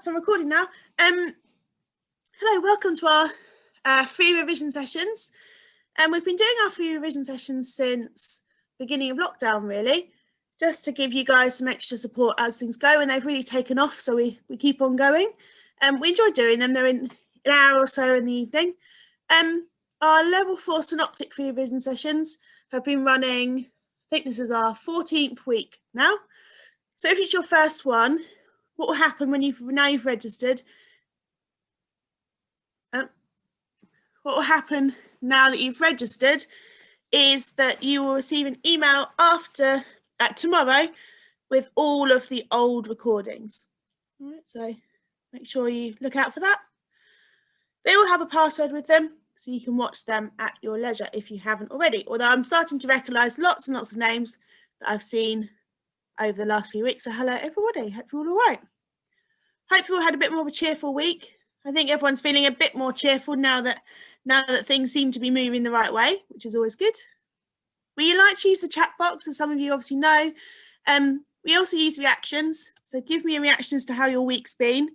So I'm recording now. Hello, welcome to our free revision sessions. We've been doing our free revision sessions since beginning of lockdown, really, just to give you guys some extra support as things go, and they've really taken off, so we keep on going. We enjoy doing them. They're in an hour or so in the evening. Our level 4 synoptic free revision sessions have been running, I think this is our 14th week now. So if it's your first one, what will happen when you've registered? What will happen now that you've registered is that you will receive an email after tomorrow with all of the old recordings. All right, so make sure you look out for that. They all have a password with them, so you can watch them at your leisure if you haven't already. Although I'm starting to recognise lots and lots of names that I've seen over the last few weeks. So hello everybody, hope you're all right. Hope you all had a bit more of a cheerful week. I think everyone's feeling a bit more cheerful now that things seem to be moving the right way, which is always good. We like to use the chat box, as some of you obviously know. We also use reactions. So give me a reaction as to how your week's been.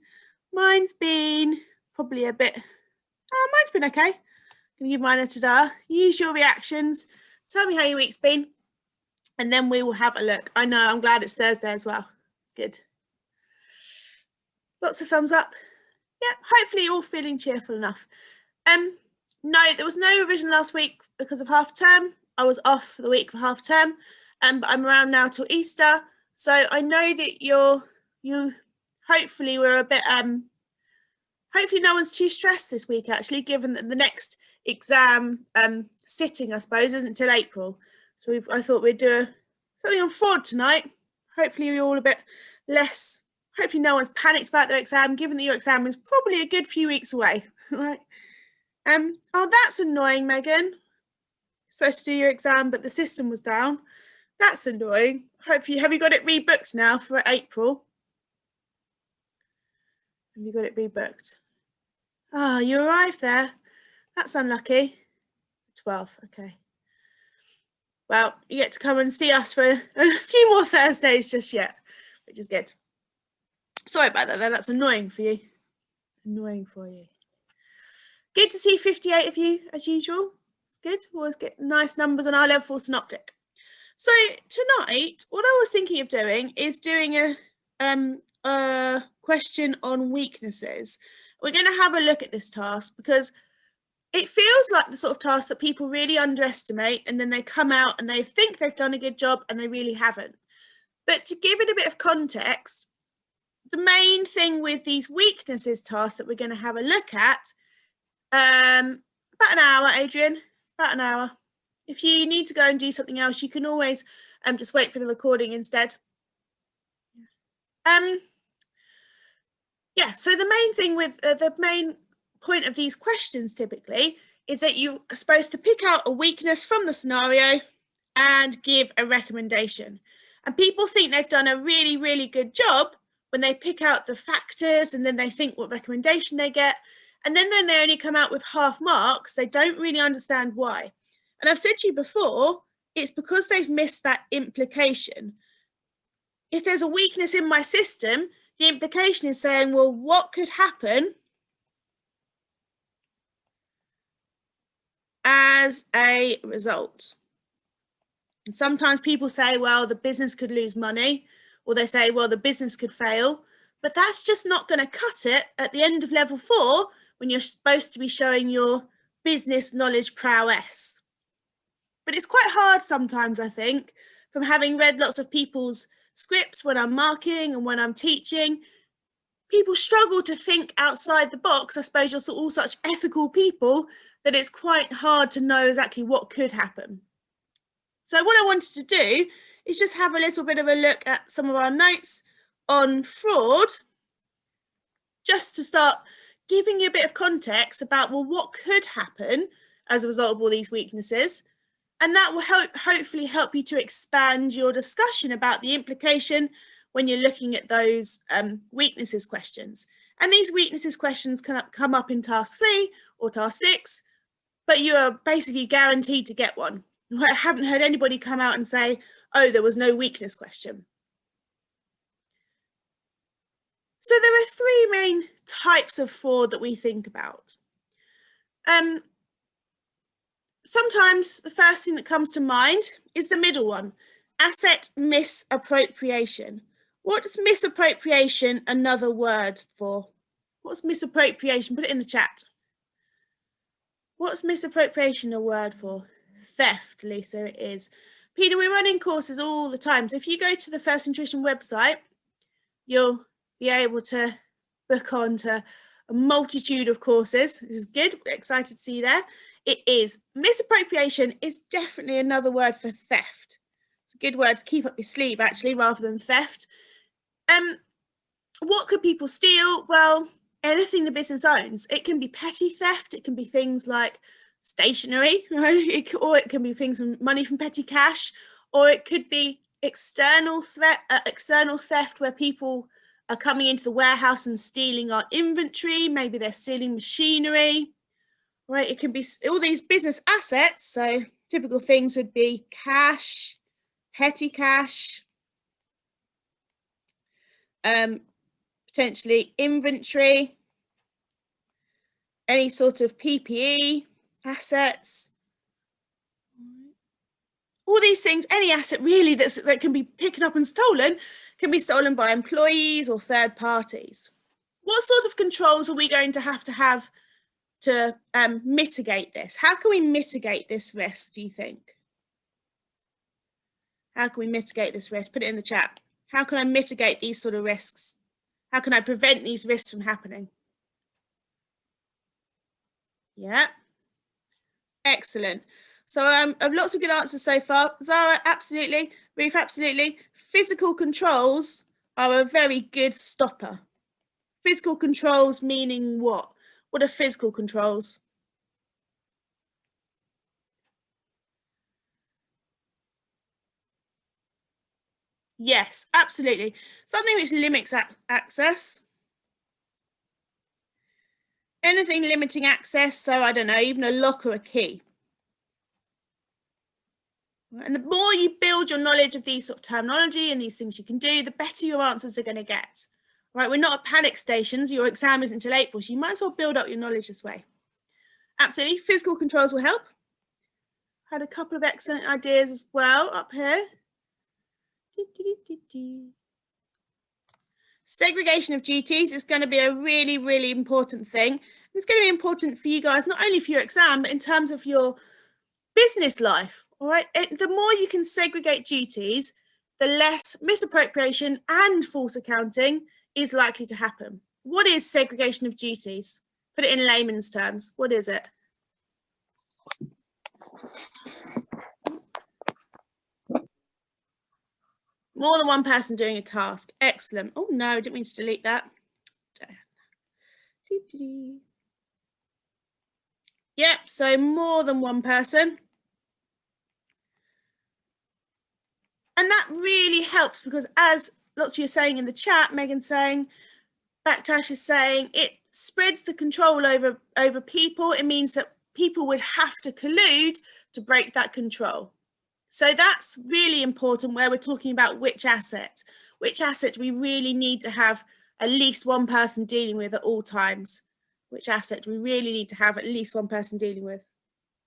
Mine's been probably a bit, mine's been okay. I'm gonna give mine a ta-da. Use your reactions. Tell me how your week's been. And then we will have a look. I know, I'm glad it's Thursday as well. It's good. Lots of thumbs up. Yeah, hopefully you're all feeling cheerful enough. No, there was no revision last week because of half term. I was off for the week for half term, but I'm around now till Easter. So I know that you hopefully we're a bit, hopefully no one's too stressed this week actually, given that the next exam sitting, I suppose, isn't until April. So I thought we'd do something on fraud tonight. Hopefully you're all a bit less, hopefully no one's panicked about their exam, given that your exam is probably a good few weeks away, right? Oh, that's annoying, Megan. You're supposed to do your exam, but the system was down. That's annoying. Hopefully, have you got it rebooked now for April? Have you got it rebooked? Ah, you arrived there. That's unlucky. 12, okay. Well, you get to come and see us for a few more Thursdays just yet, which is good. Sorry about that, though. That's annoying for you. Annoying for you. Good to see 58 of you, as usual. It's good. Always get nice numbers on our level 4 synoptic. So tonight, what I was thinking of doing is doing a question on weaknesses. We're going to have a look at this task because it feels like the sort of task that people really underestimate, and then they come out and they think they've done a good job and they really haven't. But to give it a bit of context, the main thing with these weaknesses tasks that we're going to have a look at, about an hour, Adrian, about an hour. If you need to go and do something else, you can always just wait for the recording instead. Yeah, so the main thing with the main point of these questions typically is that you are supposed to pick out a weakness from the scenario and give a recommendation. And people think they've done a really, really good job when they pick out the factors and then they think what recommendation they get. And then when they only come out with half marks, they don't really understand why. And I've said to you before, it's because they've missed that implication. If there's a weakness in my system, the implication is saying, well, what could happen as a result? And sometimes people say, well, the business could lose money, or they say, well, the business could fail. But that's just not going to cut it at the end of level 4 when you're supposed to be showing your business knowledge prowess. But it's quite hard sometimes, I think, from having read lots of people's scripts when I'm marking and when I'm teaching. People struggle to think outside the box. I suppose you're all such ethical people that it's quite hard to know exactly what could happen. So what I wanted to do is just have a little bit of a look at some of our notes on fraud, just to start giving you a bit of context about, well, what could happen as a result of all these weaknesses. And that will hopefully help you to expand your discussion about the implication when you're looking at those weaknesses questions. And these weaknesses questions can come up in task 3 or task 6, but you are basically guaranteed to get one. I haven't heard anybody come out and say, oh, there was no weakness question. So there are three main types of fraud that we think about. Sometimes the first thing that comes to mind is the middle one, asset misappropriation. What's misappropriation another word for? What's misappropriation? Put it in the chat. What's misappropriation a word for? Theft, Lisa, it is. Peter, we're running courses all the time. So if you go to the First Intuition website, you'll be able to book on to a multitude of courses, which is good. We're excited to see you there. It is. Misappropriation is definitely another word for theft. It's a good word to keep up your sleeve, actually, rather than theft. What could people steal? Well, anything the business owns. It can be petty theft. It can be things like stationery, right? Or it can be things from money from petty cash, or it could be external theft where people are coming into the warehouse and stealing our inventory. Maybe they're stealing machinery, right? It can be all these business assets. So typical things would be cash, petty cash, potentially inventory, any sort of PPE assets. All these things, any asset really that can be picked up and stolen, can be stolen by employees or third parties. What sort of controls are we going to have to mitigate this? How can we mitigate this risk, do you think? How can we mitigate this risk? Put it in the chat. How can I mitigate these sort of risks? How can I prevent these risks from happening? Yeah. Excellent. So lots of good answers so far. Zara, absolutely. Ruth, absolutely. Physical controls are a very good stopper. Physical controls meaning what? What are physical controls? Yes, absolutely. Something which limits access. Anything limiting access, so I don't know, even a lock or a key. And the more you build your knowledge of these sort of terminology and these things you can do, the better your answers are going to get. Right, we're not at panic stations. Your exam isn't until April, so you might as well build up your knowledge this way. Absolutely, physical controls will help. Had a couple of excellent ideas as well up here. Segregation of duties is going to be a really, really important thing. It's going to be important for you guys, not only for your exam, but in terms of your business life. All right, the more you can segregate duties, the less misappropriation and false accounting is likely to happen. What is segregation of duties? Put it in layman's terms. What is it? More than one person doing a task. Excellent. Oh no, I didn't mean to delete that. Yep, so more than one person. And that really helps because, as lots of you are saying in the chat, Megan's saying, Backtash is saying, it spreads the control over people. It means that people would have to collude to break that control. So that's really important where we're talking about which asset we really need to have at least one person dealing with at all times. Which asset we really need to have at least one person dealing with.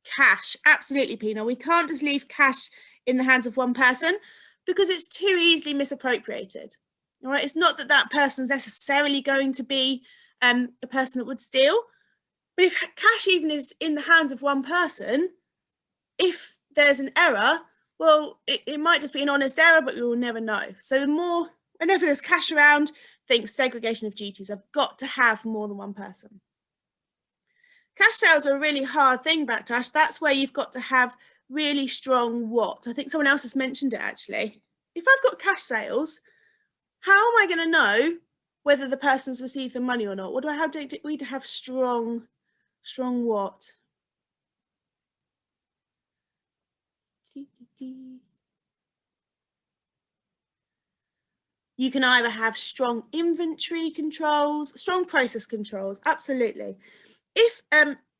Cash, absolutely, Pina. We can't just leave cash in the hands of one person because it's too easily misappropriated. All right, it's not that that person's necessarily going to be a person that would steal, but if cash even is in the hands of one person, if there's an error, well, it might just be an honest error, but we will never know. So the more, whenever there's cash around, think segregation of duties. I've got to have more than one person. Cash sales are a really hard thing, Backtash. That's where you've got to have really strong what? I think someone else has mentioned it actually. If I've got cash sales, how am I going to know whether the person's received the money or not? What do I have to do? We need to have strong what? You can either have strong inventory controls, strong process controls, absolutely. If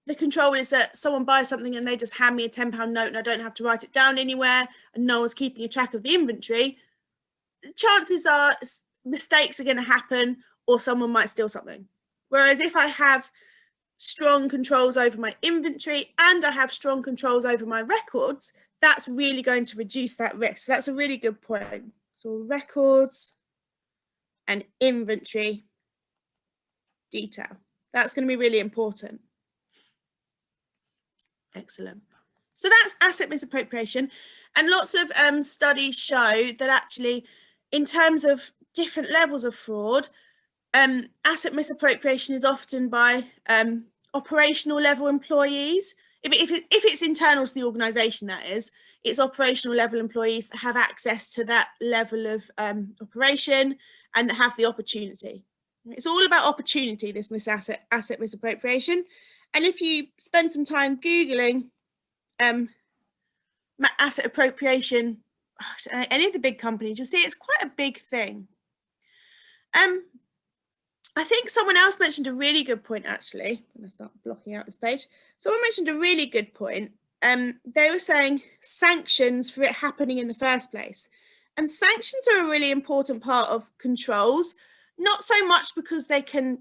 the control is that someone buys something and they just hand me a £10 note and I don't have to write it down anywhere and no one's keeping a track of the inventory, chances are mistakes are going to happen, or someone might steal something. Whereas if I have strong controls over my inventory and I have strong controls over my records, that's really going to reduce that risk. So that's a really good point. So records and inventory detail. That's going to be really important. Excellent. So that's asset misappropriation. And lots of studies show that actually, in terms of different levels of fraud, asset misappropriation is often by operational level employees. If it's internal to the organisation, that is, it's operational level employees that have access to that level of operation and that have the opportunity. It's all about opportunity, this asset misappropriation. And if you spend some time Googling asset appropriation, any of the big companies, you'll see it's quite a big thing. I think someone else mentioned a really good point, actually. I'm going to start blocking out this page. Someone mentioned a really good point. They were saying sanctions for it happening in the first place. And sanctions are a really important part of controls, not so much because they can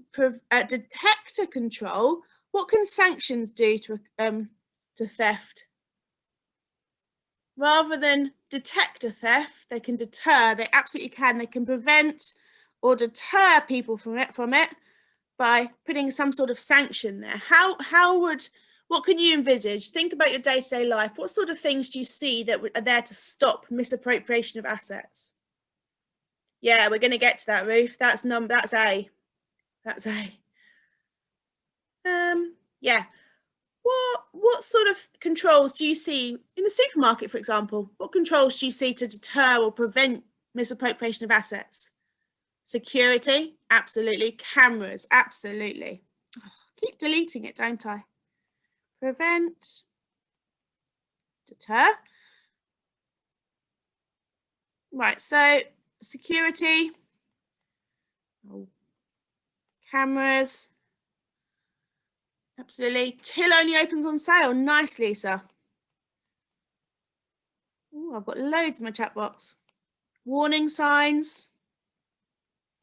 detect a control. What can sanctions do to theft? Rather than detect a theft, they can deter. They absolutely can. They can prevent or deter people from it by putting some sort of sanction there. What can you envisage? Think about your day-to-day life. What sort of things do you see that are there to stop misappropriation of assets? Yeah, we're going to get to that, Ruth. That's A. That's A. Yeah. What sort of controls do you see in the supermarket, for example? What controls do you see to deter or prevent misappropriation of assets? Security, absolutely. Cameras, absolutely. Oh, I keep deleting it, don't I? Prevent, deter. Right, so security, cameras, absolutely. Till only opens on sale. Nice, Lisa. Oh, I've got loads in my chat box. Warning signs.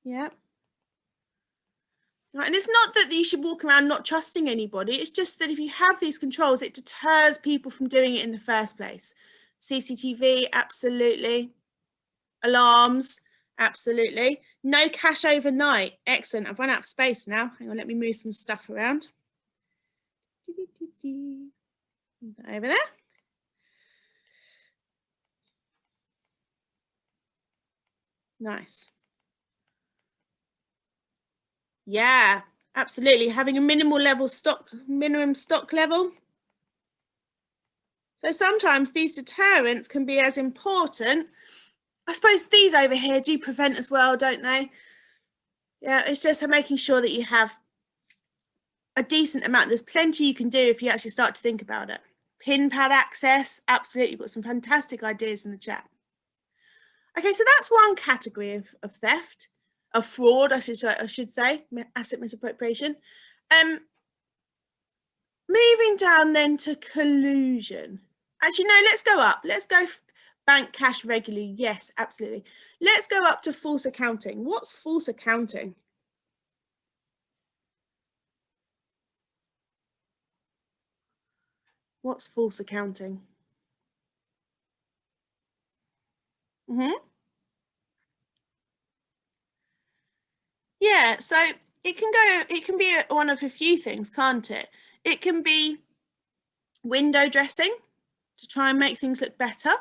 Yeah. Right, and it's not that you should walk around not trusting anybody. It's just that if you have these controls, it deters people from doing it in the first place. CCTV, absolutely. Alarms, absolutely. No cash overnight. Excellent. I've run out of space now. Hang on, let me move some stuff around. Over there. Nice. Yeah, absolutely. Having a minimum stock level. So sometimes these deterrents can be as important. I suppose these over here do prevent as well, don't they? Yeah, it's just making sure that you have a decent amount. There's plenty you can do if you actually start to think about it. Pin pad access, absolutely. You've got some fantastic ideas in the chat. Okay, so that's one category of theft, of fraud, I should say, asset misappropriation. Moving down then to collusion. Actually, no, let's go up. Let's go bank cash regularly. Yes, absolutely. Let's go up to false accounting. What's false accounting? What's false accounting? Yeah, so it can be one of a few things, can't it? It can be window dressing to try and make things look better,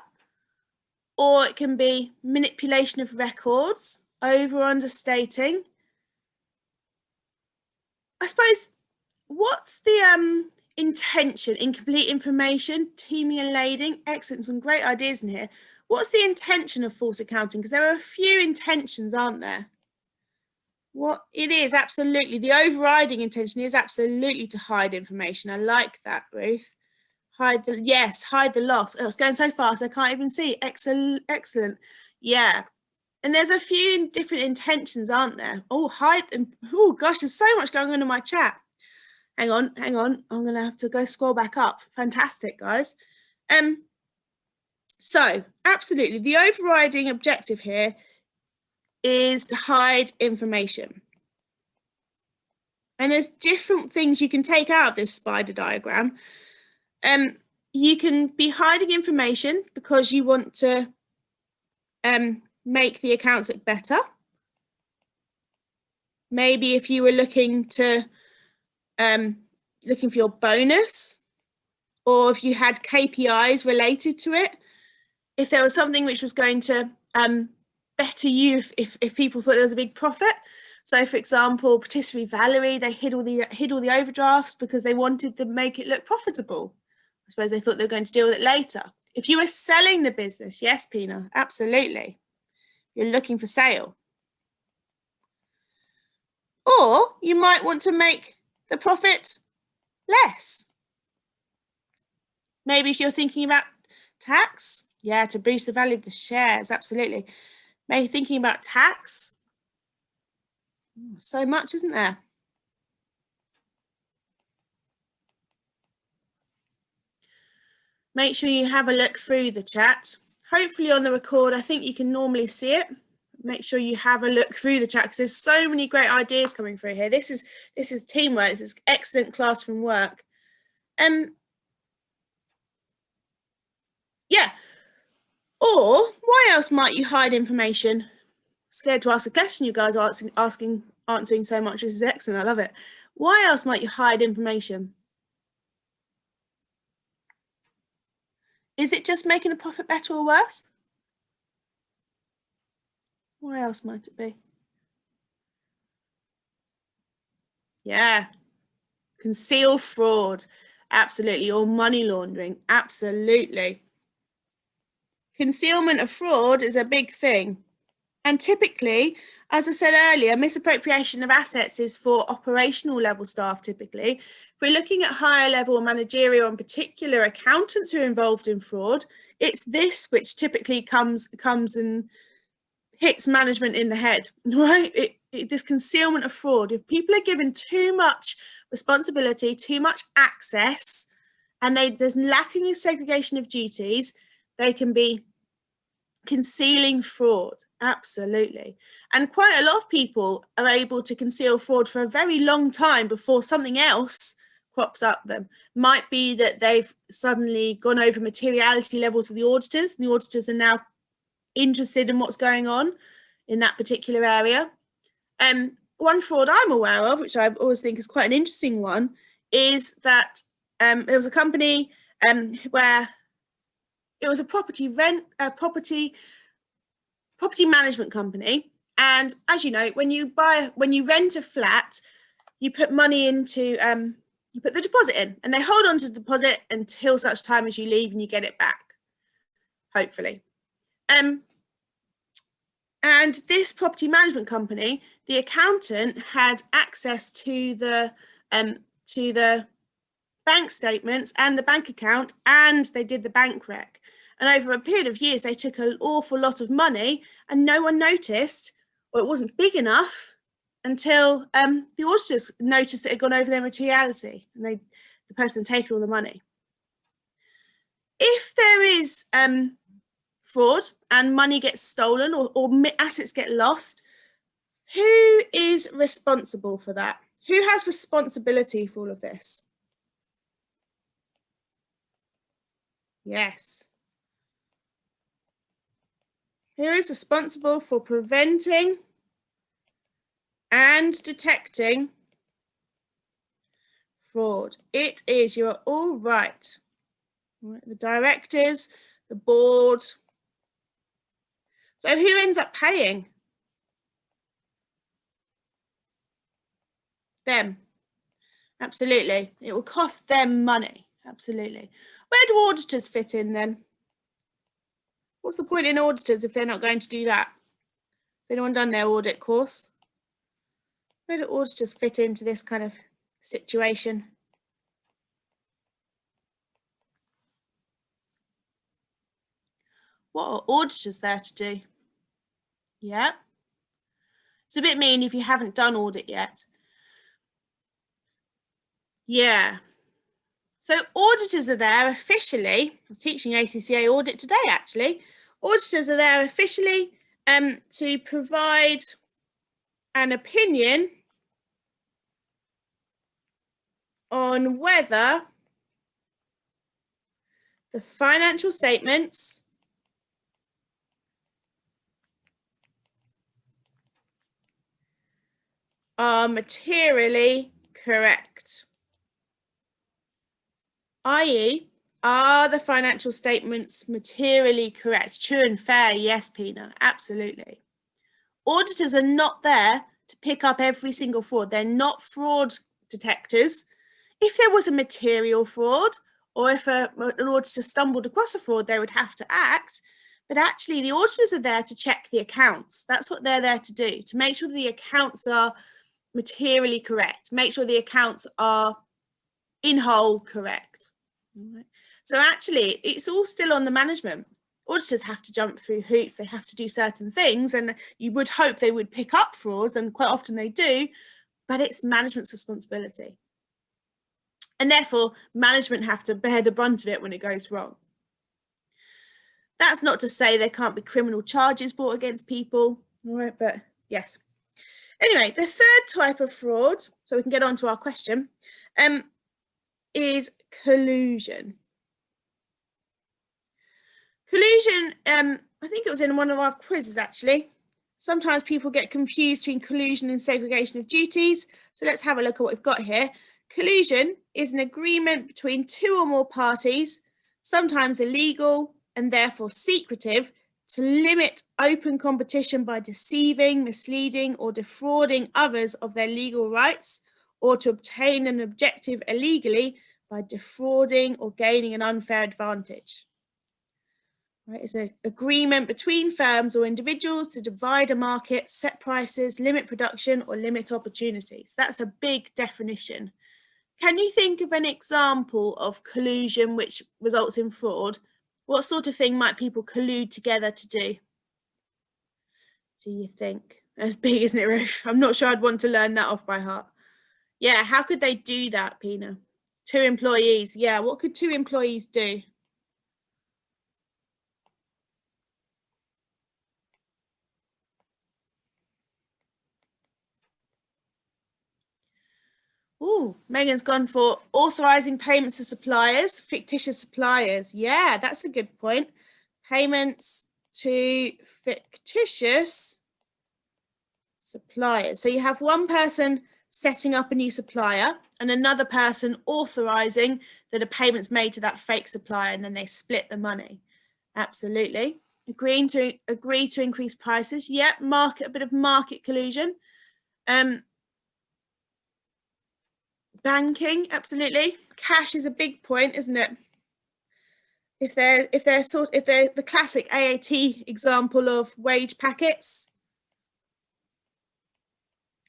or it can be manipulation of records, over understating. I suppose, what's the intention? Incomplete information, teaming and lading. Excellent, some great ideas in here. What's the intention of false accounting? Because there are a few intentions, aren't there? What it is, absolutely. The overriding intention is absolutely to hide information. I like that, Ruth. Hide the loss. Oh, it's going so fast, I can't even see. Excellent. Yeah. And there's a few different intentions, aren't there? Oh, hide them. Oh, gosh, there's so much going on in my chat. Hang on. I'm going to have to go scroll back up. Fantastic, guys. So, absolutely, the overriding objective here is to hide information. And there's different things you can take out of this spider diagram. You can be hiding information because you want to make the accounts look better. Maybe if you were looking to looking for your bonus, or if you had KPIs related to it, if there was something which was going to better you if people thought there was a big profit. So, for example, Patisserie Valerie, they hid all the overdrafts because they wanted to make it look profitable. I suppose they thought they were going to deal with it later. If you were selling the business, yes, Pina, absolutely. You're looking for sale. Or you might want to make the profit less. Maybe if you're thinking about tax, yeah, to boost the value of the shares, absolutely. Maybe thinking about tax. So much, isn't there? Make sure you have a look through the chat. Hopefully on the record, I think you can normally see it. Make sure you have a look through the chat because there's so many great ideas coming through here. This is teamwork. This is excellent classroom work. Yeah. Or why else might you hide information? Scared to ask a question. You guys are answering so much. This is excellent. I love it. Why else might you hide information? Is it just making the profit better or worse? Why else might it be? Yeah. Conceal fraud. Absolutely. Or money laundering. Absolutely. Concealment of fraud is a big thing. And typically, as I said earlier, misappropriation of assets is for operational level staff typically. If we're looking at higher level managerial and particular accountants who are involved in fraud, it's this which typically comes and hits management in the head, right? This concealment of fraud. If people are given too much responsibility, too much access, and there's lacking of segregation of duties, they can be concealing fraud. Absolutely. And quite a lot of people are able to conceal fraud for a very long time before something else crops up them. Might be that they've suddenly gone over materiality levels with the auditors, and the auditors are now interested in what's going on in that particular area. One fraud I'm aware of, which I always think is quite an interesting one, is that there was a company where it was a property management company, and as you know, when you rent a flat, you put money into you put the deposit in, and they hold on to the deposit until such time as you leave and you get it back, hopefully. And this property management company, the accountant had access to the bank statements and the bank account, and they did the bank rec. And over a period of years, they took an awful lot of money, and no one noticed, or it wasn't big enough until the auditors noticed that it had gone over their materiality, and the person had taken all the money. If there is fraud and money gets stolen or assets get lost, who is responsible for that? Who has responsibility for all of this? Yes. Who is responsible for preventing and detecting fraud? It is. You are all right. The directors, the board. So who ends up paying? Them. Absolutely. It will cost them money. Absolutely. Where do auditors fit in then? What's the point in auditors if they're not going to do that? Has anyone done their audit course? Where do auditors fit into this kind of situation? What are auditors there to do? Yeah. It's a bit mean if you haven't done audit yet. Yeah. So auditors are there officially. I was teaching ACCA audit today, actually. Auditors are there officially to provide an opinion on whether the financial statements are materially correct. i.e., are the financial statements materially correct? True and fair, yes, Pina, absolutely. Auditors are not there to pick up every single fraud. They're not fraud detectors. If there was a material fraud, or if an auditor stumbled across a fraud, they would have to act. But actually, the auditors are there to check the accounts. That's what they're there to do, to make sure the accounts are materially correct, make sure the accounts are in whole correct. Right. So actually, it's all still on the management. Auditors have to jump through hoops, they have to do certain things, and you would hope they would pick up frauds, and quite often they do, but it's management's responsibility. And therefore, management have to bear the brunt of it when it goes wrong. That's not to say there can't be criminal charges brought against people, all right, but yes. Anyway, the third type of fraud, so we can get on to our question, is collusion. Collusion, I think it was in one of our quizzes actually. Sometimes people get confused between collusion and segregation of duties. So let's have a look at what we've got here. Collusion is an agreement between two or more parties, sometimes illegal and therefore secretive, to limit open competition by deceiving, misleading, or defrauding others of their legal rights, or to obtain an objective illegally by defrauding or gaining an unfair advantage. Right, it's an agreement between firms or individuals to divide a market, set prices, limit production, or limit opportunities. That's a big definition. Can you think of an example of collusion which results in fraud? What sort of thing might people collude together to do? Do you think? That's big, isn't it, Ruth? I'm not sure I'd want to learn that off by heart. Yeah, how could they do that, Pina? 2 employees. Yeah, what could 2 employees do? Oh, Megan's gone for authorizing payments to suppliers, fictitious suppliers. Yeah, that's a good point. Payments to fictitious suppliers. So you have one person setting up a new supplier and another person authorizing that a payment's made to that fake supplier, and then they split the money. Absolutely. Agree to increase prices. Yep, a bit of market collusion. Banking, absolutely. Cash is a big point, isn't it? If they're the classic AAT example of wage packets,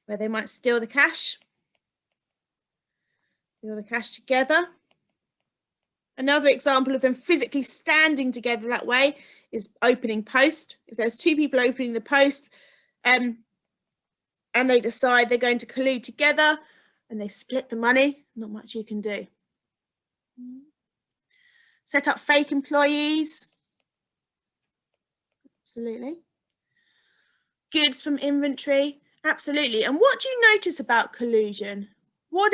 where they might steal the cash together. Another example of them physically standing together that way is opening post. If there's 2 people opening the post, and they decide they're going to collude together and they split the money, not much you can do. Set up fake employees. Absolutely. Goods from inventory. Absolutely. And what do you notice about collusion? What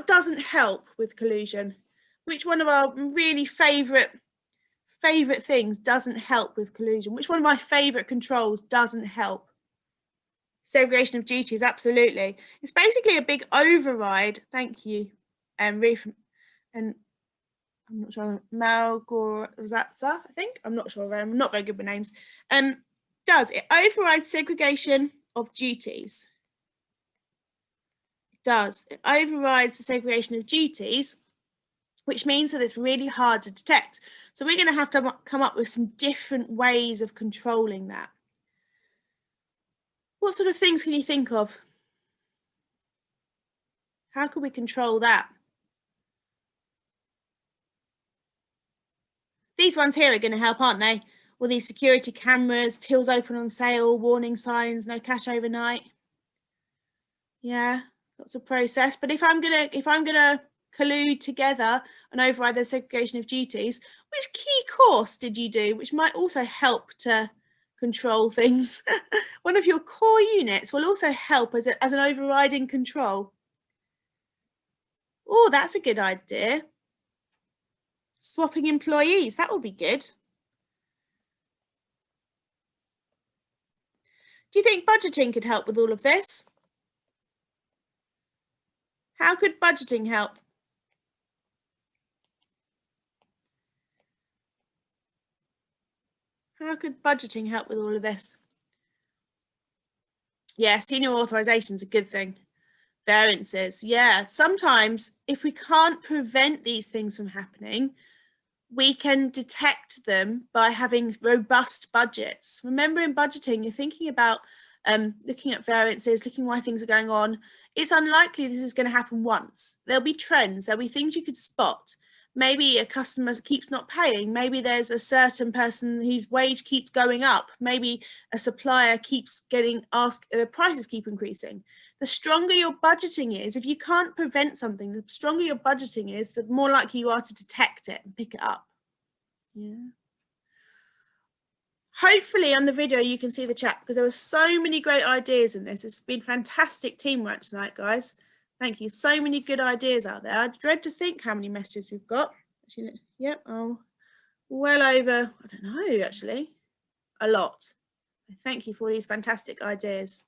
doesn't help with collusion? Which one of our really favorite things doesn't help with collusion? Which one of my favorite controls doesn't help? Segregation of duties, absolutely. It's basically a big override. Thank you, Ruth, and I'm not sure, Malgorzatsa, I think. I'm not sure, I'm not very good with names. It overrides segregation of duties? It overrides the segregation of duties, which means that it's really hard to detect. So we're going to have to come up with some different ways of controlling that. What sort of things can you think of? How can we control that? These ones here are going to help, aren't they? All these security cameras, tills open on sale, warning signs, no cash overnight. Yeah, lots of process. But if I'm gonna collude together and override the segregation of duties, which key course did you do, which might also help to control things? One of your core units will also help as an overriding control. Oh, that's a good idea. Swapping employees, that will be good. Do you think budgeting could help with all of this? How could budgeting help? How could budgeting help with all of this? Yeah, senior authorization is a good thing. Variances, yeah. Sometimes if we can't prevent these things from happening, we can detect them by having robust budgets. Remember, in budgeting, you're thinking about looking at variances, looking why things are going on. It's unlikely this is going to happen once. There'll be trends, there'll be things you could spot. Maybe a customer keeps not paying. Maybe there's a certain person whose wage keeps going up. Maybe a supplier keeps getting asked, the prices keep increasing. The stronger your budgeting is, if you can't prevent something, the stronger your budgeting is, the more likely you are to detect it and pick it up. Yeah. Hopefully on the video you can see the chat, because there were so many great ideas in this. It's been fantastic teamwork tonight, guys. Thank you. So many good ideas out there. I dread to think how many messages we've got. Actually, yep, oh, well over, I don't know, actually, a lot. Thank you for these fantastic ideas.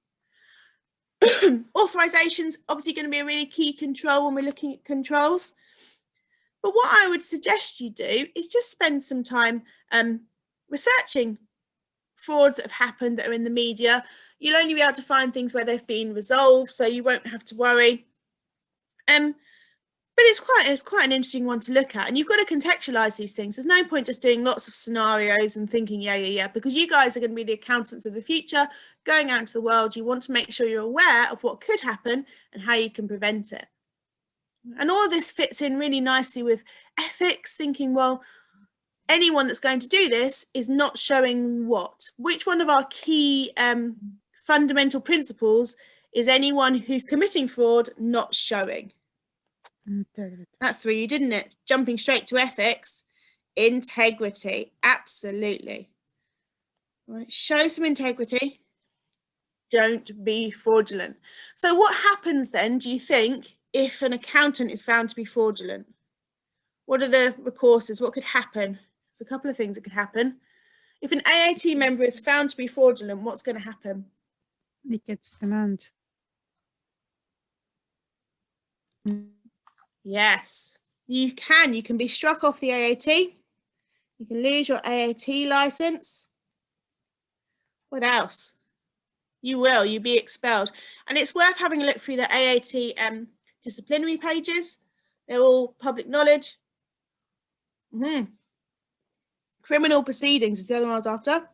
Authorization's obviously going to be a really key control when we're looking at controls. But what I would suggest you do is just spend some time researching frauds that have happened that are in the media. You'll only be able to find things where they've been resolved, so you won't have to worry. But it's quite an interesting one to look at, and you've got to contextualize these things. There's no point just doing lots of scenarios and thinking, yeah, because you guys are going to be the accountants of the future, going out into the world. You want to make sure you're aware of what could happen and how you can prevent it. And all of this fits in really nicely with ethics, thinking, well, anyone that's going to do this is not showing what? Which one of our key fundamental principles is anyone who's committing fraud not showing? That threw you, didn't it? Jumping straight to ethics. Integrity, absolutely. Right, show some integrity. Don't be fraudulent. So what happens then, do you think, if an accountant is found to be fraudulent? What are the recourses? What could happen? There's a couple of things that could happen. If an AAT member is found to be fraudulent, what's going to happen? It gets demand. Yes, you can be struck off the AAT. You can lose your AAT license. What else? You'll be expelled. And it's worth having a look through the AAT disciplinary pages. They're all public knowledge. Criminal proceedings is the other one I was after.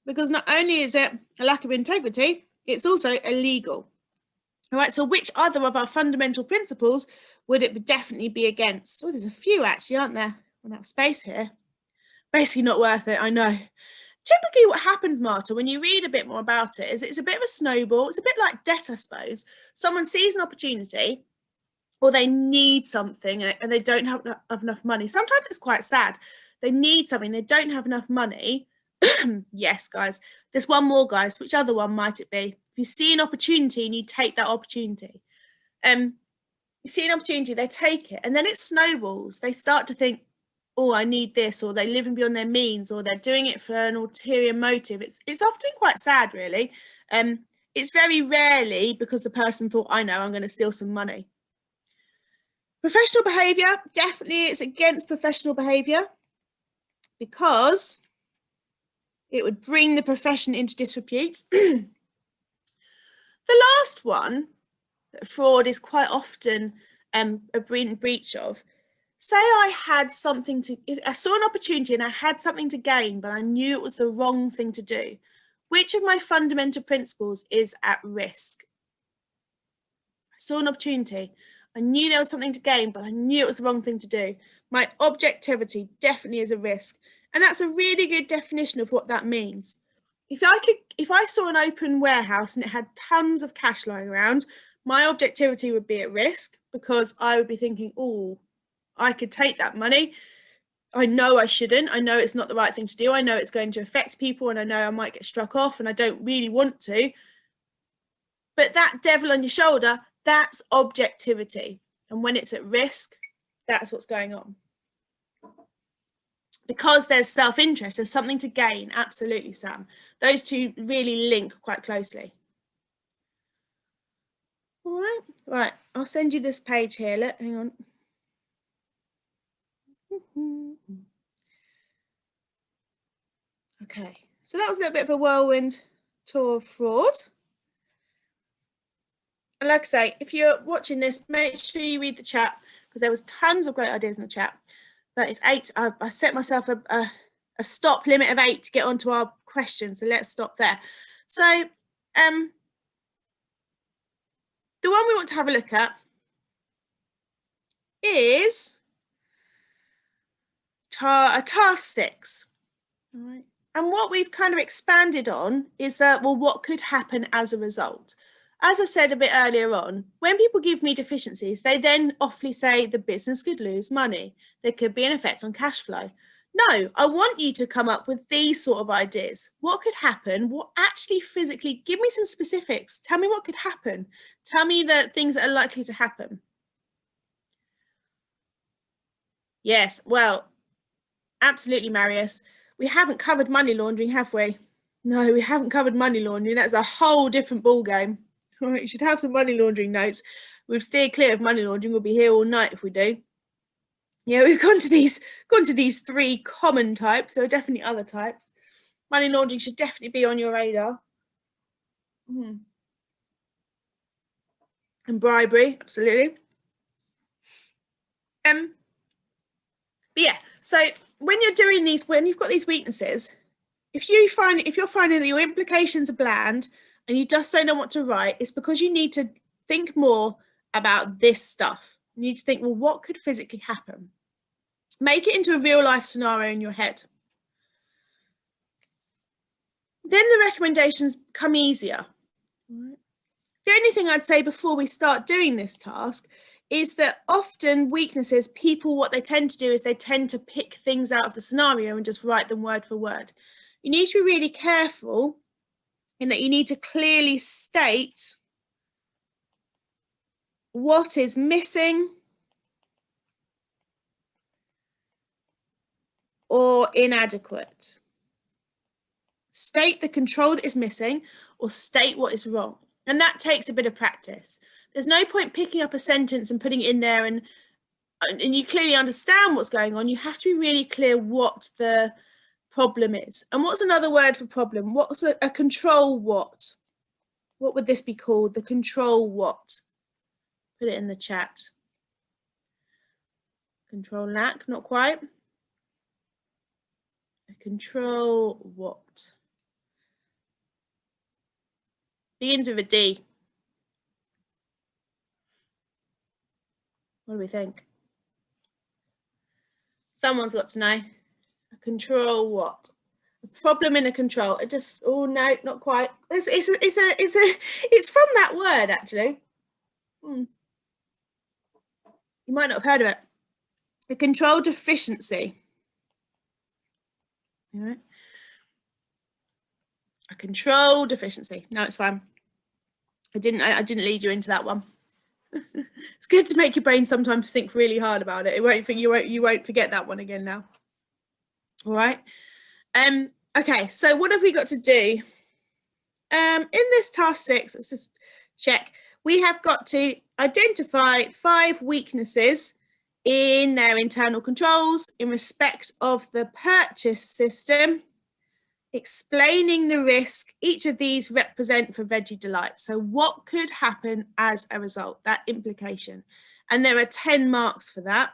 Because not only is it a lack of integrity, it's also illegal. All right, so which other of our fundamental principles would it definitely be against? Oh, there's a few actually, aren't there? Run out of space here. Basically not worth it, I know. Typically what happens, Marta, when you read a bit more about it, is it's a bit of a snowball. It's a bit like debt, I suppose. Someone sees an opportunity or they need something and they don't have enough money. Sometimes it's quite sad. They need something, they don't have enough money. Yes, guys. There's one more, guys. Which other one might it be? If you see an opportunity and you take that opportunity, you see an opportunity, they take it, and then it snowballs. They start to think, oh, I need this, or they're living beyond their means, or they're doing it for an ulterior motive. It's often quite sad, really. It's very rarely because the person thought, I know, I'm going to steal some money. Professional behaviour, definitely it's against professional behaviour because it would bring the profession into disrepute. The last one, fraud is quite often a breach of. Say I had something to, I saw an opportunity and I had something to gain, but I knew it was the wrong thing to do. Which of my fundamental principles is at risk? I saw an opportunity. I knew there was something to gain, but I knew it was the wrong thing to do. My objectivity definitely is a risk. And that's a really good definition of what that means. If I saw an open warehouse and it had tons of cash lying around, my objectivity would be at risk because I would be thinking, oh, I could take that money. I know I shouldn't. I know it's not the right thing to do. I know it's going to affect people and I know I might get struck off and I don't really want to. But that devil on your shoulder, that's objectivity. And when it's at risk, that's what's going on. Because there's self-interest, there's something to gain. Absolutely, Sam. Those two really link quite closely. All right, right. I'll send you this page here. Hang on. Okay, so that was a little bit of a whirlwind tour of fraud. And like I say, if you're watching this, make sure you read the chat, because there was tons of great ideas in the chat. But it's 8. I set myself a stop limit of 8 to get onto our questions, so let's stop there. So the one we want to have a look at is task 6. All right. And what we've kind of expanded on is that, well, what could happen as a result? As I said a bit earlier on, when people give me deficiencies, they then awfully say the business could lose money. There could be an effect on cash flow. No, I want you to come up with these sort of ideas. What could happen? What actually physically, give me some specifics. Tell me what could happen. Tell me the things that are likely to happen. Yes, well, absolutely, Marius. We haven't covered money laundering, have we? No, we haven't covered money laundering. That's a whole different ballgame. All right, you should have some money laundering notes. We've steered clear of money laundering. We'll be here all night if we do. Yeah, we've gone to these 3 common types. There are definitely other types. Money laundering should definitely be on your radar. And bribery, absolutely. But yeah, so when you're doing these, when you've got these weaknesses, if you're finding that your implications are bland and you just don't know what to write, it's because you need to think more about this stuff. You need to think, well, what could physically happen? Make it into a real life scenario in your head. Then the recommendations come easier. The only thing I'd say before we start doing this task is that often weaknesses, people, what they tend to do is they tend to pick things out of the scenario and just write them word for word. You need to be really careful in that you need to clearly state what is missing or inadequate. State the control that is missing or state what is wrong. And that takes a bit of practice. There's no point picking up a sentence and putting it in there and you clearly understand what's going on. You have to be really clear what the problem is. And what's another word for problem? What's a control what? What would this be called? The control what? Put it in the chat. Control lack, not quite. A control what? Begins with a D. What do we think? Someone's got to know. A control what? A problem in a control. Oh no, not quite. It's from that word actually. You might not have heard of it. A control deficiency. All right. A control deficiency. No, it's fine. I didn't lead you into that one. It's good to make your brain sometimes think really hard about it. You won't forget that one again now. All right. Okay, so what have we got to do? In this task 6, let's just check. We have got to identify 5 weaknesses in their internal controls in respect of the purchase system, explaining the risk each of these represent for Veggie Delight. So what could happen as a result, that implication? And there are 10 marks for that.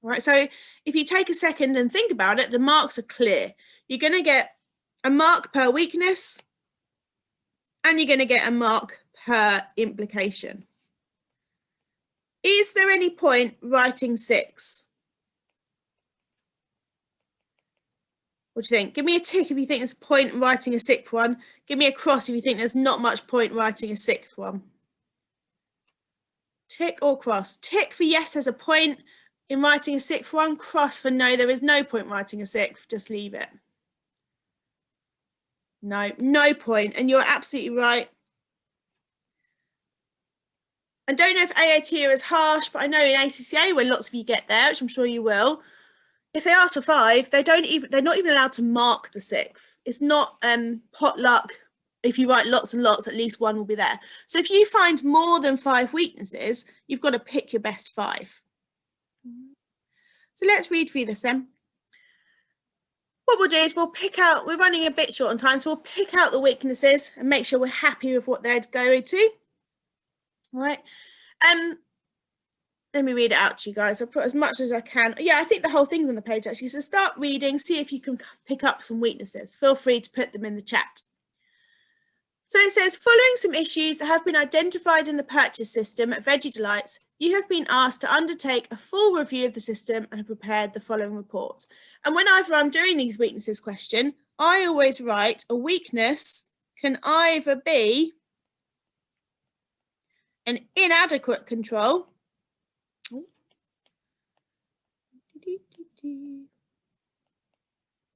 All right, so if you take a second and think about it, the marks are clear. You're going to get a mark per weakness and you're going to get a mark per implication. Is there any point writing 6? What do you think? Give me a tick if you think there's a point in writing a 6th one. Give me a cross if you think there's not much point writing a 6th one. Tick or cross? Tick for yes, there's a point in writing a 6th one. Cross for no, there is no point writing a 6th. Just leave it. No, no point. And you're absolutely right. I don't know if AAT are as harsh, but I know in ACCA, when lots of you get there, which I'm sure you will, if they ask for 5, they're not even allowed to mark the 6th. It's not potluck. If you write lots and lots, at least 1 will be there. So if you find more than 5 weaknesses, you've got to pick your best 5. So let's read through this then. What we'll do is we'll pick out, we're running a bit short on time, so we'll pick out the weaknesses and make sure we're happy with what they're going to. All right. Let me read it out to you guys. I'll put as much as I can. Yeah, I think the whole thing's on the page actually. So start reading, see if you can pick up some weaknesses. Feel free to put them in the chat. So it says, following some issues that have been identified in the purchase system at Veggie Delights, you have been asked to undertake a full review of the system and have prepared the following report. And whenever I'm doing these weaknesses question, I always write a weakness can either be an inadequate control,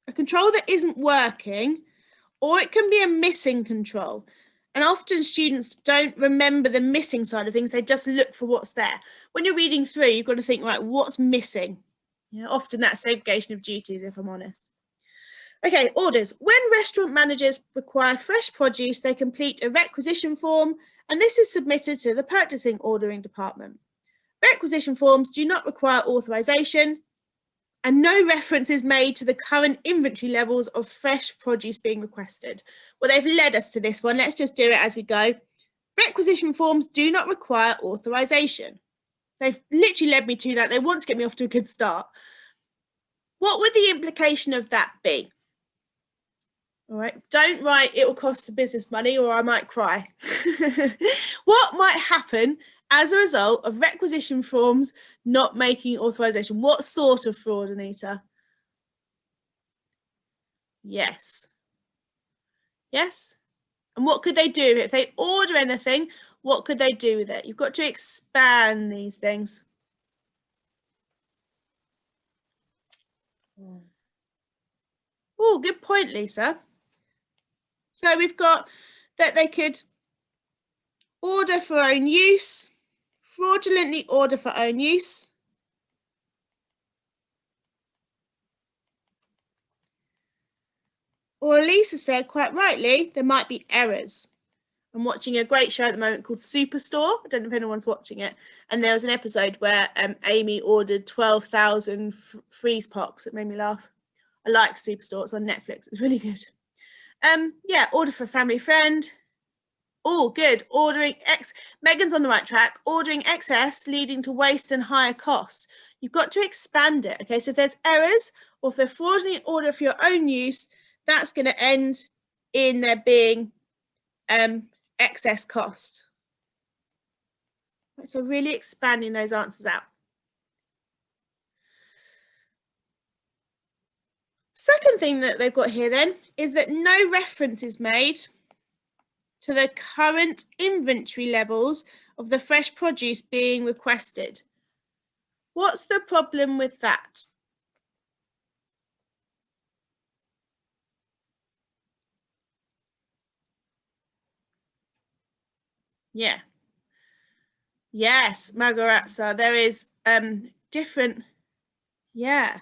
a control that isn't working, or it can be a missing control. And often students don't remember the missing side of things. They just look for what's there. When you're reading through, you've got to think, right, what's missing? Yeah, often that's segregation of duties, if I'm honest. Okay, orders. When restaurant managers require fresh produce, they complete a requisition form, and this is submitted to the purchasing ordering department. Requisition forms do not require authorization, and no reference is made to the current inventory levels of fresh produce being requested. Well, they've led us to this one. Let's just do it as we go. Requisition forms do not require authorization. They've literally led me to that. They want to get me off to a good start. What would the implication of that be? All right, don't write it will cost the business money or I might cry. What might happen as a result of requisition forms not making authorization? What sort of fraud, Anita? Yes. Yes. And what could they do if they order anything? What could they do with it? You've got to expand these things. Oh, good point, Lisa. So we've got that they could order for own use, fraudulently order for own use, or Lisa said quite rightly, there might be errors. I'm watching a great show at the moment called Superstore. I don't know if anyone's watching it. And there was an episode where Amy ordered 12,000 freeze pops. It made me laugh. I like Superstore. It's on Netflix. It's really good. Yeah, order for a family friend. Oh, good. Ordering Megan's on the right track. Ordering excess leading to waste and higher costs. You've got to expand it. Okay, so if there's errors or if they're fraudulently order for your own use, that's going to end in there being excess cost. So really expanding those answers out. Second thing that they've got here then is that no reference is made to the current inventory levels of the fresh produce being requested. What's the problem with that? Yeah. Yes, Margaretza, there is different. Yeah.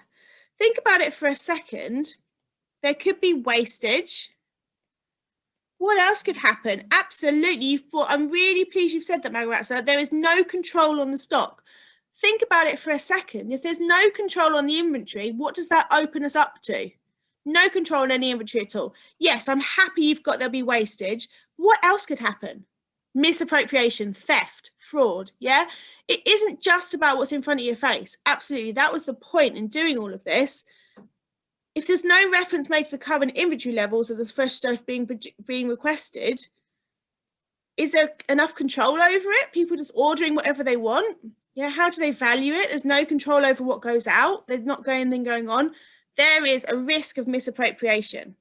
Think about it for a second. There could be wastage. What else could happen? Absolutely. I'm really pleased you've said that, Margaretza. There is no control on the stock. Think about it for a second. If there's no control on the inventory, what does that open us up to? No control on any inventory at all. Yes, I'm happy you've got there'll be wastage. What else could happen? Misappropriation, theft, fraud. Yeah, it isn't just about what's in front of your face. Absolutely. That was the point in doing all of this. If there's no reference made to the current inventory levels of the fresh stuff being requested, is there enough control over it? People just ordering whatever they want? Yeah, how do they value it? There's no control over what goes out. There's not anything going on. There is a risk of misappropriation.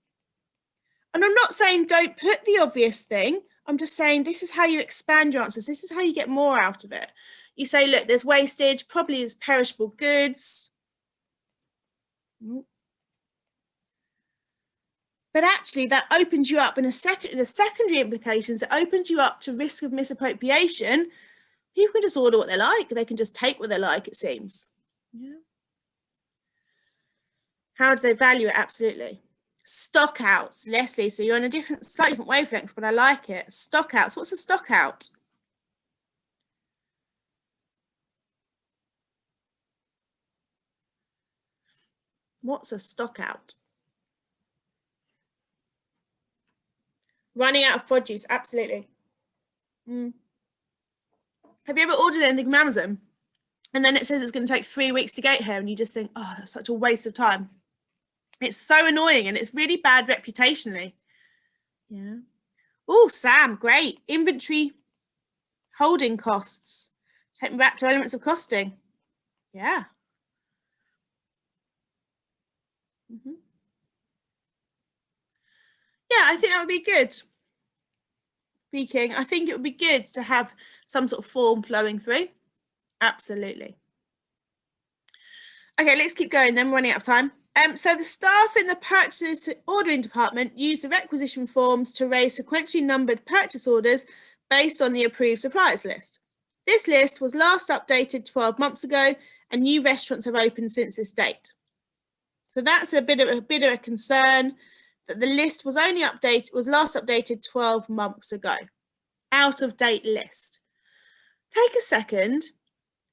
And I'm not saying don't put the obvious thing. I'm just saying this is how you expand your answers. This is how you get more out of it. You say, look, there's wastage, probably there's perishable goods. But actually that opens you up in the secondary implications. It opens you up to risk of misappropriation. People can just order what they like. They can just take what they like, it seems. Yeah. How do they value it? Absolutely. Stock outs, Leslie. So you're on a slightly different wavelength, but I like it. Stock outs. What's a stock out? What's a stock out? Running out of produce. Absolutely. Have you ever ordered anything from Amazon and then it says it's going to take 3 weeks to get here and you just think, oh, that's such a waste of time? It's so annoying and it's really bad reputationally. Yeah. Oh, Sam, great. Inventory holding costs. Take me back to elements of costing. Yeah. Yeah, I think that would be good. Speaking, I think it would be good to have some sort of form flowing through. Absolutely. Okay, let's keep going then, we're running out of time. So the staff in the purchase ordering department use the requisition forms to raise sequentially numbered purchase orders based on the approved suppliers list. This list was last updated 12 months ago and new restaurants have opened since this date. So that's a bit of a concern that the list was last updated 12 months ago. Out of date list. Take a second.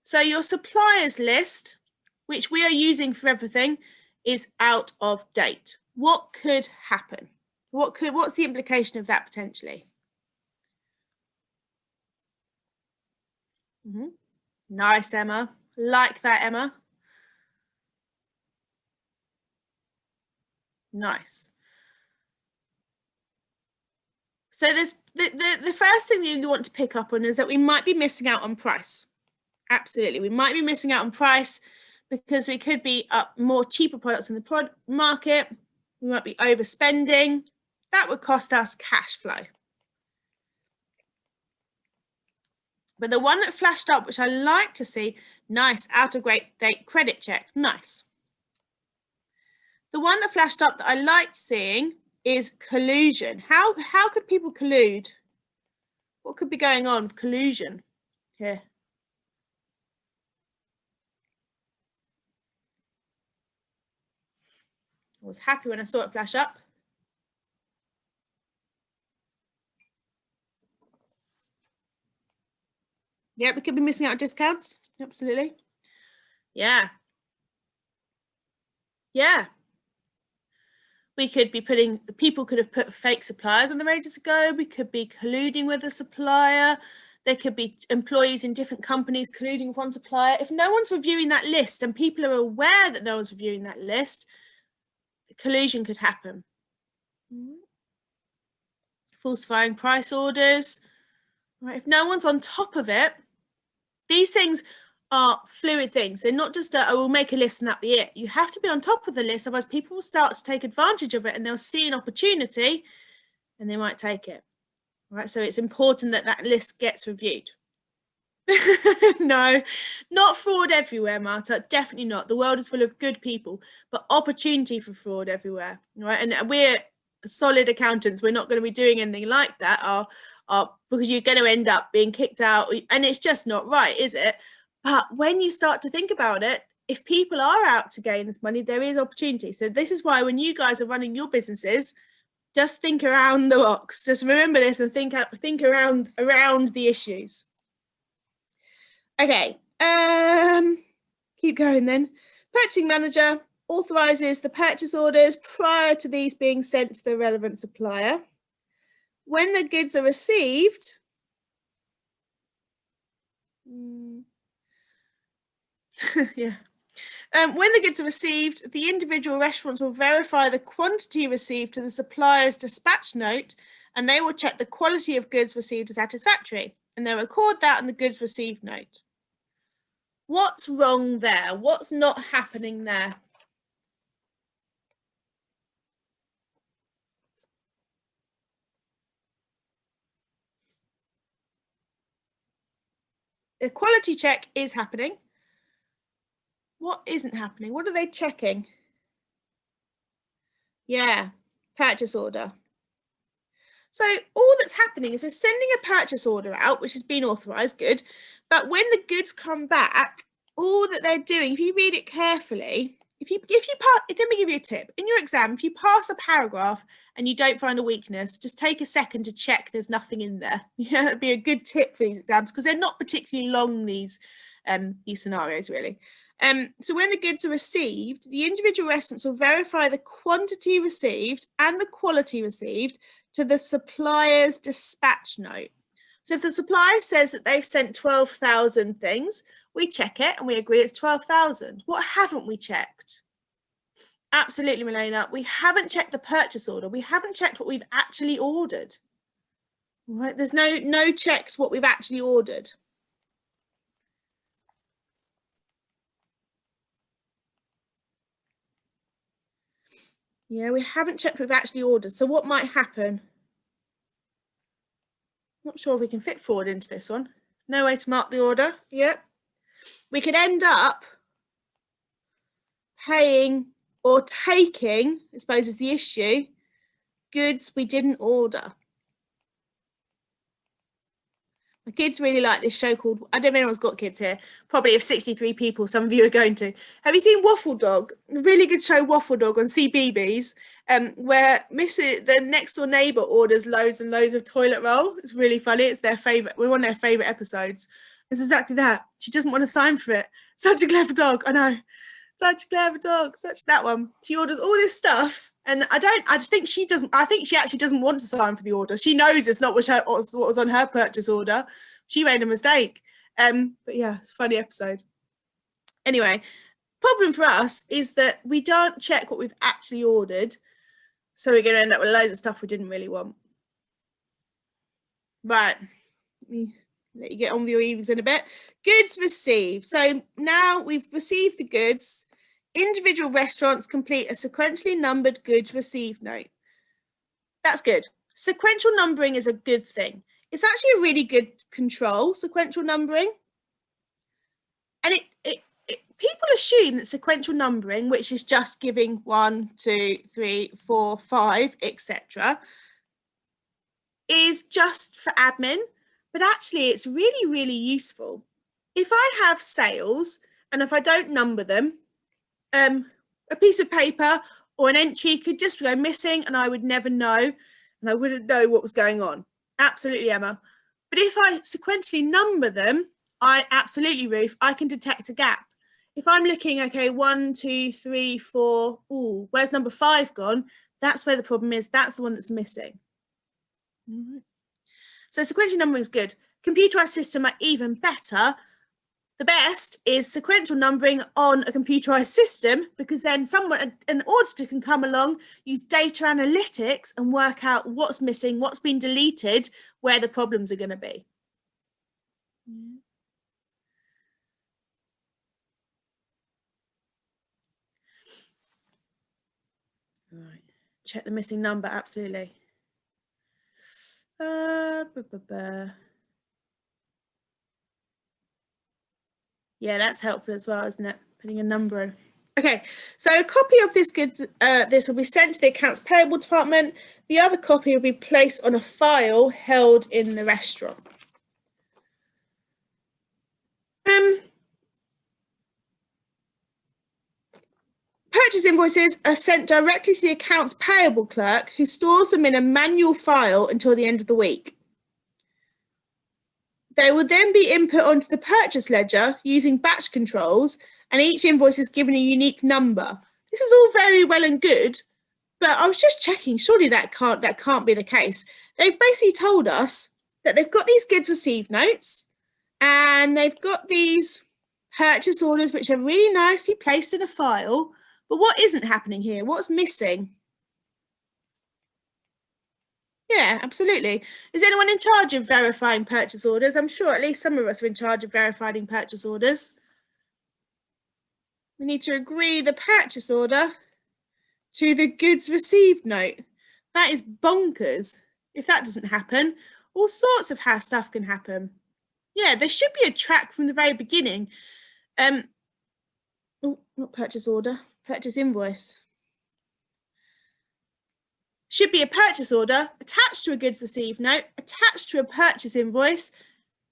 So your suppliers list, which we are using for everything, is out of date. What could happen? What's the implication of that potentially? Nice, Emma. Like that, Emma. Nice. So the first thing that you want to pick up on is that we might be missing out on price. Absolutely, we might be missing out on price because we could be up more cheaper products in the market. We might be overspending. That would cost us cash flow. But the one that flashed up, which I like to see, nice, out of date credit check, nice. The one that flashed up that I liked seeing is collusion. How could people collude? What could be going on with collusion here? I was happy when I saw it flash up. Yeah, we could be missing out on discounts. Absolutely. Yeah. Yeah. We could be people could have put fake suppliers on the ready to go. We could be colluding with a supplier. There could be employees in different companies colluding with one supplier. If no one's reviewing that list and people are aware that no one's reviewing that list, collusion could happen. Falsifying price orders. Right, if no one's on top of it, these things are fluid things. They're not just we'll make a list and that'll be it. You have to be on top of the list, otherwise people will start to take advantage of it and they'll see an opportunity and they might take it. All right, so it's important that that list gets reviewed. No, not fraud everywhere, Marta. Definitely not. The world is full of good people, but opportunity for fraud everywhere. Right, and we're solid accountants. We're not going to be doing anything like that. Because you're going to end up being kicked out, and it's just not right, is it? But when you start to think about it, if people are out to gain money, there is opportunity. So this is why when you guys are running your businesses, just think around the box. Just remember this and think around the issues. Okay, keep going then. Purchasing manager authorizes the purchase orders prior to these being sent to the relevant supplier. When the goods are received, yeah. When the goods are received, the individual restaurants will verify the quantity received to the supplier's dispatch note, and they will check the quality of goods received as satisfactory, and they'll record that on the goods received note. What's wrong there? What's not happening there? The quality check is happening. What isn't happening? What are they checking? Yeah, purchase order. So all that's happening is we're sending a purchase order out, which has been authorised, good. But when the goods come back, all that they're doing, if you read it carefully, let me give you a tip. In your exam, if you pass a paragraph and you don't find a weakness, just take a second to check there's nothing in there. Yeah, it'd be a good tip for these exams because they're not particularly long, these scenarios, really. So when the goods are received, the individual restaurants will verify the quantity received and the quality received to the supplier's dispatch note. So if the supplier says that they've sent 12,000 things, we check it and we agree it's 12,000. What haven't we checked? Absolutely, Milena. We haven't checked the purchase order. We haven't checked what we've actually ordered. All right, there's no checks what we've actually ordered. Yeah, we haven't checked what we've actually ordered. So what might happen? Not sure if we can fit forward into this one. No way to mark the order. Yep. We could end up paying or taking, I suppose is the issue, goods we didn't order. My kids really like this show called, I don't know if anyone's got kids here, probably of 63 people, some of you are going to. Have you seen Waffle Dog? A really good show, Waffle Dog, on CBeebies, where the next door neighbour orders loads and loads of toilet roll. It's really funny. It's their favourite. We're one of their favourite episodes. It's exactly that. She doesn't want to sign for it. Such a clever dog. I know. Such a clever dog. Such that one. She orders all this stuff. And I just think she doesn't, I think she actually doesn't want to sign for the order. She knows it's not what was on her purchase order. She made a mistake. But yeah, it's a funny episode. Anyway, problem for us is that we don't check what we've actually ordered. So we're going to end up with loads of stuff we didn't really want. Right. Let me let you get on with your evenings in a bit. Goods received. So now we've received the goods. Individual restaurants complete a sequentially numbered goods received note. That's good. Sequential numbering is a good thing. It's actually a really good control, sequential numbering. And people assume that sequential numbering, which is just giving 1, 2, 3, 4, 5, etc., is just for admin. But actually, it's really, really useful. If I have sales and if I don't number them, a piece of paper or an entry could just go missing and I would never know and I wouldn't know what was going on. Absolutely, Emma. But if I sequentially number them, Ruth, I can detect a gap. If I'm looking, okay, 1, 2, 3, 4, ooh, where's number 5 gone? That's where the problem is. That's the one that's missing. Mm-hmm. So sequential numbering is good. Computerized system are even better. The best is sequential numbering on a computerized system, because then an auditor can come along, use data analytics and work out what's missing, what's been deleted, where the problems are going to be. Right. Check the missing number, absolutely. Yeah, that's helpful as well, isn't it? Putting a number in. Okay, so a copy of this goods, this will be sent to the accounts payable department. The other copy will be placed on a file held in the restaurant. Purchase invoices are sent directly to the accounts payable clerk, who stores them in a manual file until the end of the week. They will then be input onto the purchase ledger using batch controls, and each invoice is given a unique number. This is all very well and good, but I was just checking, surely that can't be the case. They've basically told us that they've got these goods received notes and they've got these purchase orders which are really nicely placed in a file, but what isn't happening here? What's missing? Yeah, absolutely. Is anyone in charge of verifying purchase orders? I'm sure at least some of us are in charge of verifying purchase orders. We need to agree the purchase order to the goods received note. That is bonkers. If that doesn't happen, all sorts of stuff can happen. Yeah, there should be a track from the very beginning. Oh, not purchase order, purchase invoice. should be a purchase order attached to a goods received note, attached to a purchase invoice.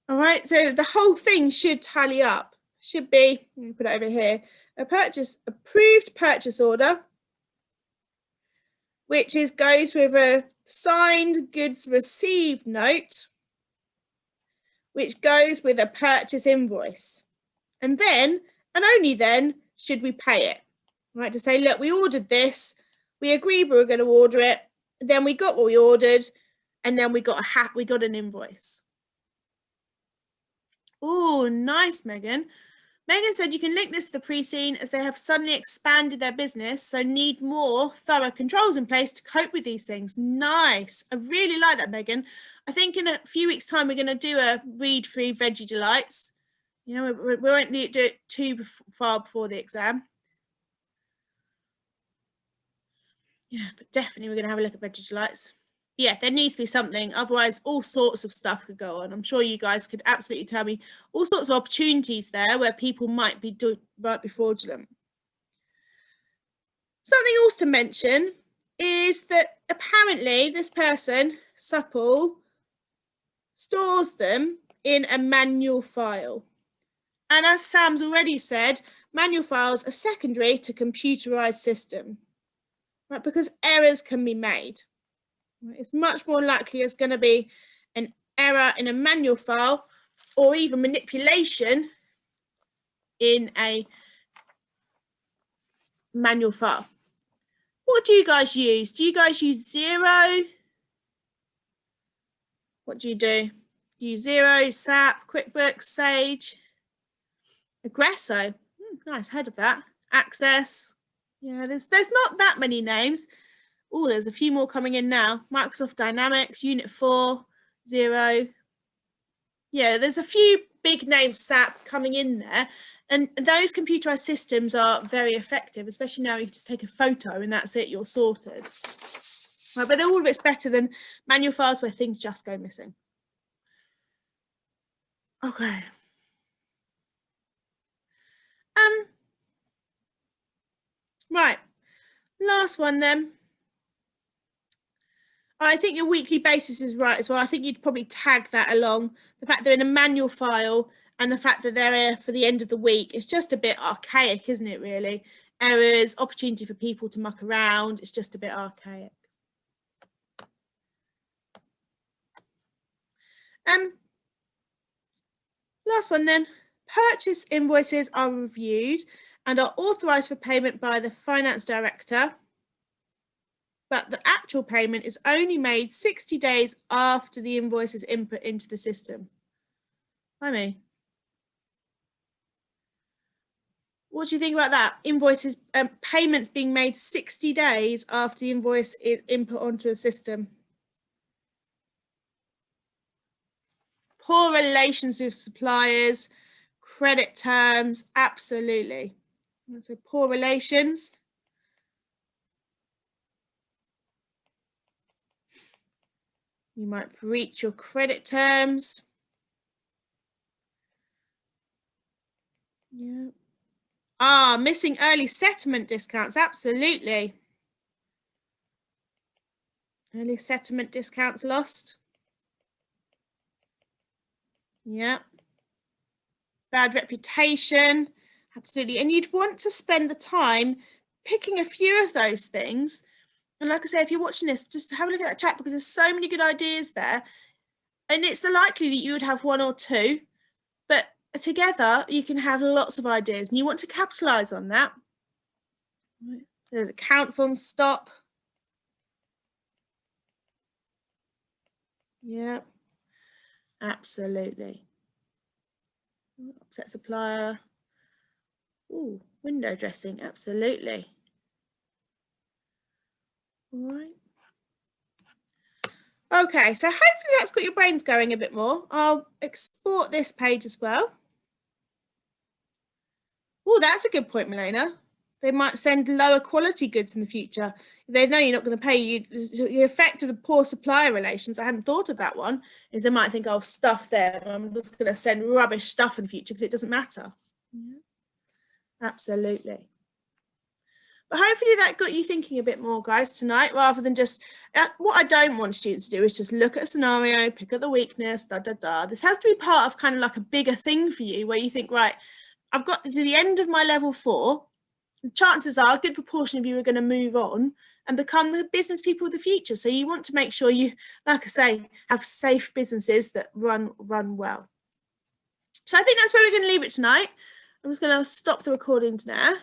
All right, so the whole thing should tally up. Should be, let me put it over here, approved purchase order, which goes with a signed goods received note, which goes with a purchase invoice. And then, and only then, should we pay it. Right, to say, look, we ordered this, we agreed we were going to order it, then we got what we ordered, and then we got an invoice. Oh, nice, Megan. Megan said you can link this to the pre-scene as they have suddenly expanded their business, so need more thorough controls in place to cope with these things. Nice. I really like that, Megan. I think in a few weeks' time, we're going to do a read-through Veggie Delights. You know, we won't do it too far before the exam. Yeah, but definitely we're going to have a look at Veggie Delights. Yeah, there needs to be something. Otherwise, all sorts of stuff could go on. I'm sure you guys could absolutely tell me all sorts of opportunities there where people might be fraudulent. Something else to mention is that apparently this person, Supple, stores them in a manual file. And as Sam's already said, manual files are secondary to computerized system, right? Because errors can be made. It's much more likely it's going to be an error in a manual file or even manipulation in a manual file. What do you guys use? Do you guys use Xero? What do? Do you use Xero, SAP, QuickBooks, Sage, Aggresso? Nice, heard of that. Access. Yeah, there's not that many names. Oh, there's a few more coming in now. Microsoft Dynamics, Unit 4, Xero. Yeah, there's a few big names SAP coming in there. And those computerized systems are very effective, especially now you can just take a photo and that's it, you're sorted. Right, but all of it's better than manual files where things just go missing. Okay. Right, last one then. I think your weekly basis is right as well. I think you'd probably tag that along. The fact they're in a manual file and the fact that they're for the end of the week, it's just a bit archaic, isn't it, really? Errors, opportunity for people to muck around. It's just a bit archaic. Last one then. Purchase invoices are reviewed and are authorised for payment by the finance director, but the actual payment is only made 60 days after the invoice is input into the system. What do you think about that? Invoices, payments being made 60 days after the invoice is input onto a system. Poor relations with suppliers, credit terms, absolutely. So poor relations. You might breach your credit terms. Yeah. Ah, missing early settlement discounts, absolutely. Early settlement discounts lost. Yeah. Bad reputation, absolutely. And you'd want to spend the time picking a few of those things. And like I say, if you're watching this, just have a look at that chat because there's so many good ideas there. And it's the likely that you would have one or two, but together you can have lots of ideas and you want to capitalize on that. The accounts on stop. Yeah, absolutely. Upset supplier. Ooh, window dressing, absolutely. All right. Okay, so hopefully that's got your brains going a bit more. I'll export this page as well. Oh, that's a good point, Milena. They might send lower quality goods in the future. If they know you're not going to pay you, the effect of the poor supplier relations, I hadn't thought of that one, is they might think, oh, stuff them. I'm just going to send rubbish stuff in the future because it doesn't matter. Yeah. Absolutely. But hopefully that got you thinking a bit more, guys, tonight, rather than just, what I don't want students to do is just look at a scenario, pick up the weakness, This has to be part of kind of like a bigger thing for you where you think, right, I've got to the end of my level 4. Chances are a good proportion of you are going to move on and become the business people of the future. So you want to make sure you, like I say, have safe businesses that run well. So I think that's where we're going to leave it tonight. I'm just going to stop the recording now.